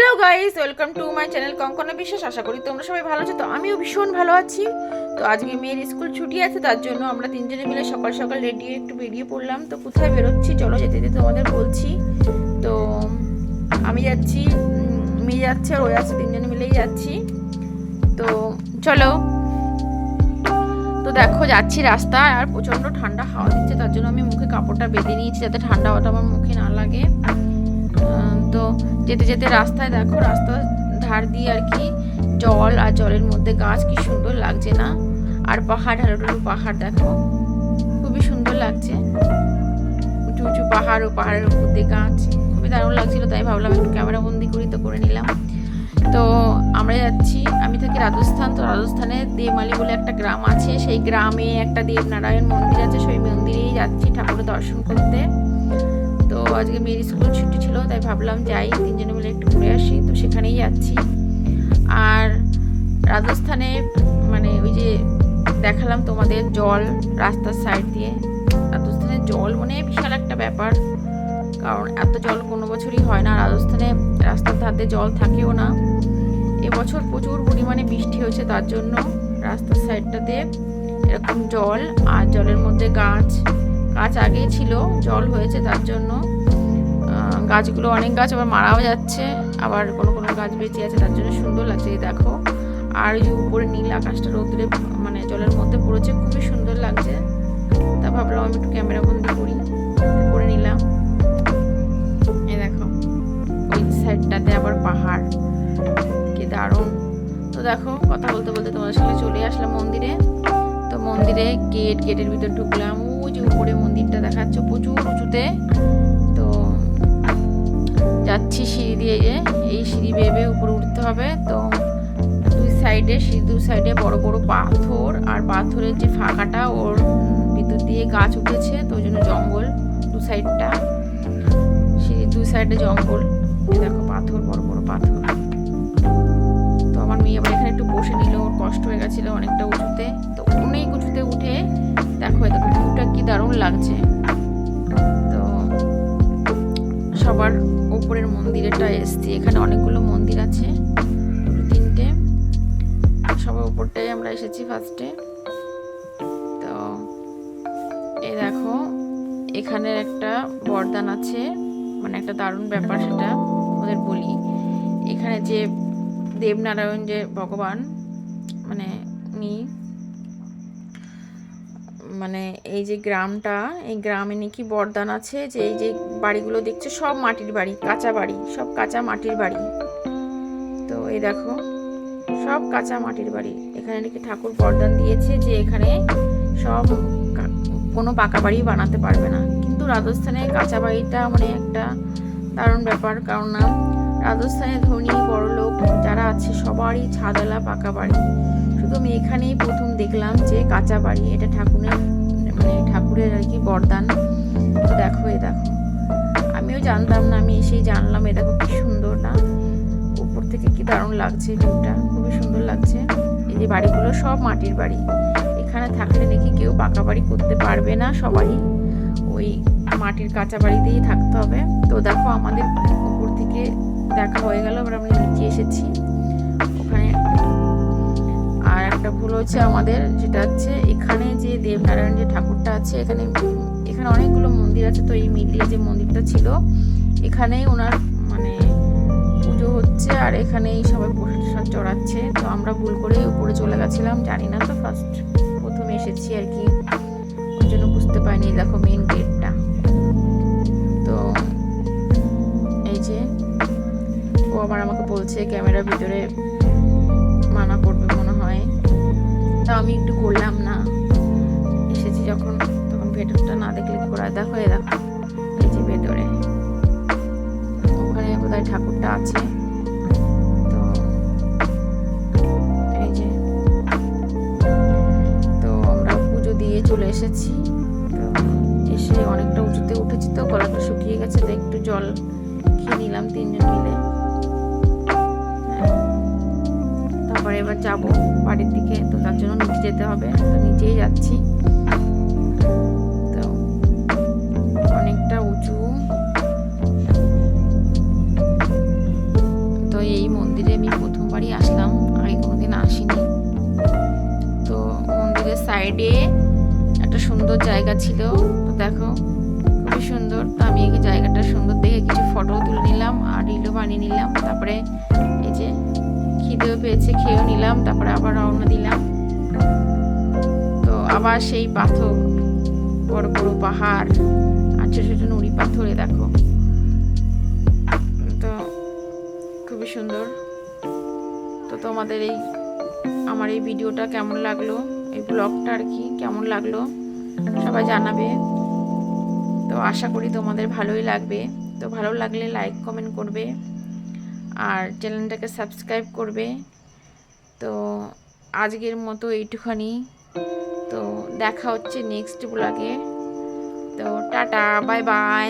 Hello guys, welcome to my channel Kankana Biswas. আশা করি তোমরা সবাই ভালো আছো। তো আমিও ভীষণ ভালো আছি। তো আজকে মেয়ের স্কুল ছুটি আছে, তার জন্য আমরা তিনজনে মিলে সকাল সকাল রেডি একটু বেরিয়ে পড়লাম। তো কোথায় বেরোচ্ছি চলো যেতে যেতে তোমাদের বলছি। তো আমি যাচ্ছি, মেয়ে যাচ্ছে আর ও যাচ্ছে, তিনজনে মিলেই যাচ্ছি। তো চলো। তো দেখো যাচ্ছি রাস্তায়, আর প্রচণ্ড ঠান্ডা হাওয়া দিচ্ছে, তার জন্য আমি মুখে কাপড়টা বেঁধে নিয়েছি যাতে ঠান্ডা হাওয়াটা আমার মুখে না লাগে। তো যেতে যেতে রাস্তায় দেখো, রাস্তার ধার দিয়ে আর কি জল, আর জলের মধ্যে গাছ, কি সুন্দর লাগছে না? আর পাহাড়, ঢালু পাহাড় দেখো, খুবই সুন্দর লাগছে। উঁচু উঁচু পাহাড়, ও পাহাড়ের উপর দিয়ে গাছ, খুবই দারুণ লাগছিল। তাই ভাবলাম একটু ক্যামেরা বন্দি করি, তো করে নিলাম। তো আমরা যাচ্ছি, আমি থাকি রাজস্থান। তো রাজস্থানে দেবমালি বলে একটা গ্রাম আছে, সেই গ্রামে একটা দেবনারায়ণ মন্দির আছে, সেই মন্দিরেই যাচ্ছি ঠাকুরের দর্শন করতে। তো আজকে মেয়ের স্কুল ছুটি ছিল, তাই ভাবলাম যাই, তিনজনে মিলে একটু ঘুরে আসি। তো সেখানেই যাচ্ছি। আর রাজস্থানে মানে ওই যে দেখালাম তোমাদের জল রাস্তার সাইড দিয়ে, রাজস্থানের জল মানে বিশাল একটা ব্যাপার, কারণ এত জল কোনো বছরই হয় না রাজস্থানে, রাস্তার ধারে জল থাকেও না। এবছর প্রচুর পরিমাণে বৃষ্টি হয়েছে, তার জন্য রাস্তার সাইডটাতে এরকম জল, আর জলের মধ্যে গাছ আগেই ছিল, জল হয়েছে তার জন্য গাছগুলো, অনেক গাছ আবার মারাও যাচ্ছে, আবার কোনো কোনো গাছ বেঁচে আছে, তার জন্য সুন্দর লাগছে। এই দেখো, আর ওই যে উপরে নীল আকাশটা রোদ্রে মানে জলের মধ্যে পড়েছে, খুবই সুন্দর লাগছে। তা ভাবলাম আমি একটু ক্যামেরা বন্দি করে নিলাম। এই দেখো ওই সাইডটাতে আবার পাহাড়, কি দারুণ। তো দেখো কথা বলতে বলতে তোমাদের সাথে চলে আসলাম মন্দিরে। তো মন্দিরে গেটের ভিতর ঢুকলাম। ওই যে উপরে মন্দিরটা দেখাচ্ছে প্রচুর উঁচুতে। তো যাচ্ছি সিঁড়ি দিয়ে, এই সিঁড়ি বেয়ে উপরে উঠতে হবে। তো দুই সাইডে বড় বড় পাথর, আর পাথরের যে ফাঁকাটা ওর ভিতর দিয়ে গাছ উঠেছে, তো ওই জন্য জঙ্গল দু সাইডটা, সিঁড়ির দুই সাইডে জঙ্গল। দেখো পাথর, বড় বড় পাথর। তো আমার মেয়ে আবার এখানে একটু বসে নিল, ওর কষ্ট হয়ে গেছিল অনেকটা উঁচুতে। তো অনেক উঁচুতে উঠে দেখো ভিউটা কি দারুণ লাগছে। তো সবার উপরের মন্দিরেটা এসছি, এখানে অনেকগুলো মন্দির আছে, দুটো তিনটে, সবার উপরটাই আমরা এসেছি ফার্স্টে। তো এই দেখো এখানে একটা বরদান আছে, মানে একটা দারুণ ব্যাপার, সেটা ওদের বলি। এখানে যে দেবনারায়ণ যে ভগবান, মানে উনি মানে এই যে গ্রামটা, এই গ্রামে নাকি বরদান আছে যে এই যে বাড়িগুলো দেখছো সব মাটির বাড়ি, কাঁচা বাড়ি, সব কাঁচা মাটির বাড়ি। তো এই দেখো সব কাঁচা মাটির বাড়ি। এখানে নাকি ঠাকুর বরদান দিয়েছে যে এখানে সব কোনো পাকা বাড়ি বানাতে পারবে না। কিন্তু রাজস্থানে কাঁচা বাড়িটা মানে একটা দারুণ ব্যাপার, কারণ না রাজস্থানে ধনী বড়লোক যারা আছে সবারই ছাদওয়ালা পাকা বাড়ি। শুধু আমি এখানেই প্রথম দেখলাম যে কাঁচা বাড়ি, এটা ঠাকুরের আর কি বরদান। তো দেখো এই দেখো, আমিও জানতাম না, আমি এসেই জানলাম। এ দেখো কি সুন্দর না, উপর থেকে কি দারুণ লাগছে, ভিউটা খুবই সুন্দর লাগছে। এই যে বাড়িগুলো সব মাটির বাড়ি, এখানে থাকলে নাকি কেউ পাকা বাড়ি করতে পারবে না, সবারই ওই মাটির কাঁচা বাড়িতেই থাকতে হবে। তো দেখো আমাদের উপর থেকে দেখা হয়ে গেল, এবার আমরা নিচে এসেছি। ওখানে আর একটা ভুল হচ্ছে আমাদের, যেটা হচ্ছে এখানে যে দেবনারায়ণ যে ঠাকুরটা আছে, এখানে অনেকগুলো মন্দির আছে। তো এই মিডিলে যে মন্দিরটা ছিল, এখানেই ওনার মানে পুজো হচ্ছে, আর এখানেই সবাই প্রসাদ চড়াচ্ছে। তো আমরা ভুল করে উপরে চলে গেছিলাম, জানি না তো, প্রথমে এসেছি আর কি, ওই জন্য বুঝতে পারিনি। দেখো মেন গেটটা। তো এই যে ও আবার আমাকে বলছে ক্যামেরার ভিতরে মানা করবে মনে হয়, তা আমি একটু করলাম না, এসেছি যখন তখন ভেতরটা না দেখলে কি করে। দেখো এই দেখো এই যে ভেতরে, ওখানে বোধহয় ঠাকুরটা আছে। তো এই যে, তো আমরা পুজো দিয়ে চলে এসেছি। তো এসে অনেকটা উঁচুতে উঠেছি, তো গলাটা শুকিয়ে গেছে, তো একটু জল খেয়ে নিলাম তিনজন মিলে। তারপরে এবার যাবো বাড়ির দিকে, তো তার জন্য নিচে যেতে হবে, তো নিচেই যাচ্ছি। তো অনেকটা উঁচু, তো সাইডে একটা সুন্দর জায়গা ছিল, তো দেখো খুবই সুন্দর। তো আমি এই জায়গাটা সুন্দর দেখে কিছু ফটো তুলে নিলাম আর রিলও বানিয়ে নিলাম। তারপরে এই যে খিদেও পেয়েছে, খেয়েও নিলাম, তারপরে আবার রওনা দিলাম। তো আবার সেই পাথর, বড় বড় পাহাড় আর ছোট ছোট নুড়ি পাথরে দেখো, তো খুবই সুন্দর। তো তোমাদের আমার এই ভিডিওটা কেমন লাগলো, এই ব্লগটা আর কি কেমন লাগলো সবাই জানাবে। তো আশা করি তোমাদের ভালোই লাগবে। তো ভালো লাগলে লাইক কমেন্ট করবে আর চ্যানেলটাকে সাবস্ক্রাইব করবে। তো আজকের মতো এইটুখানি। তো দেখা হচ্ছে নেক্সট ব্লগে। তো টাটা, বাই বাই।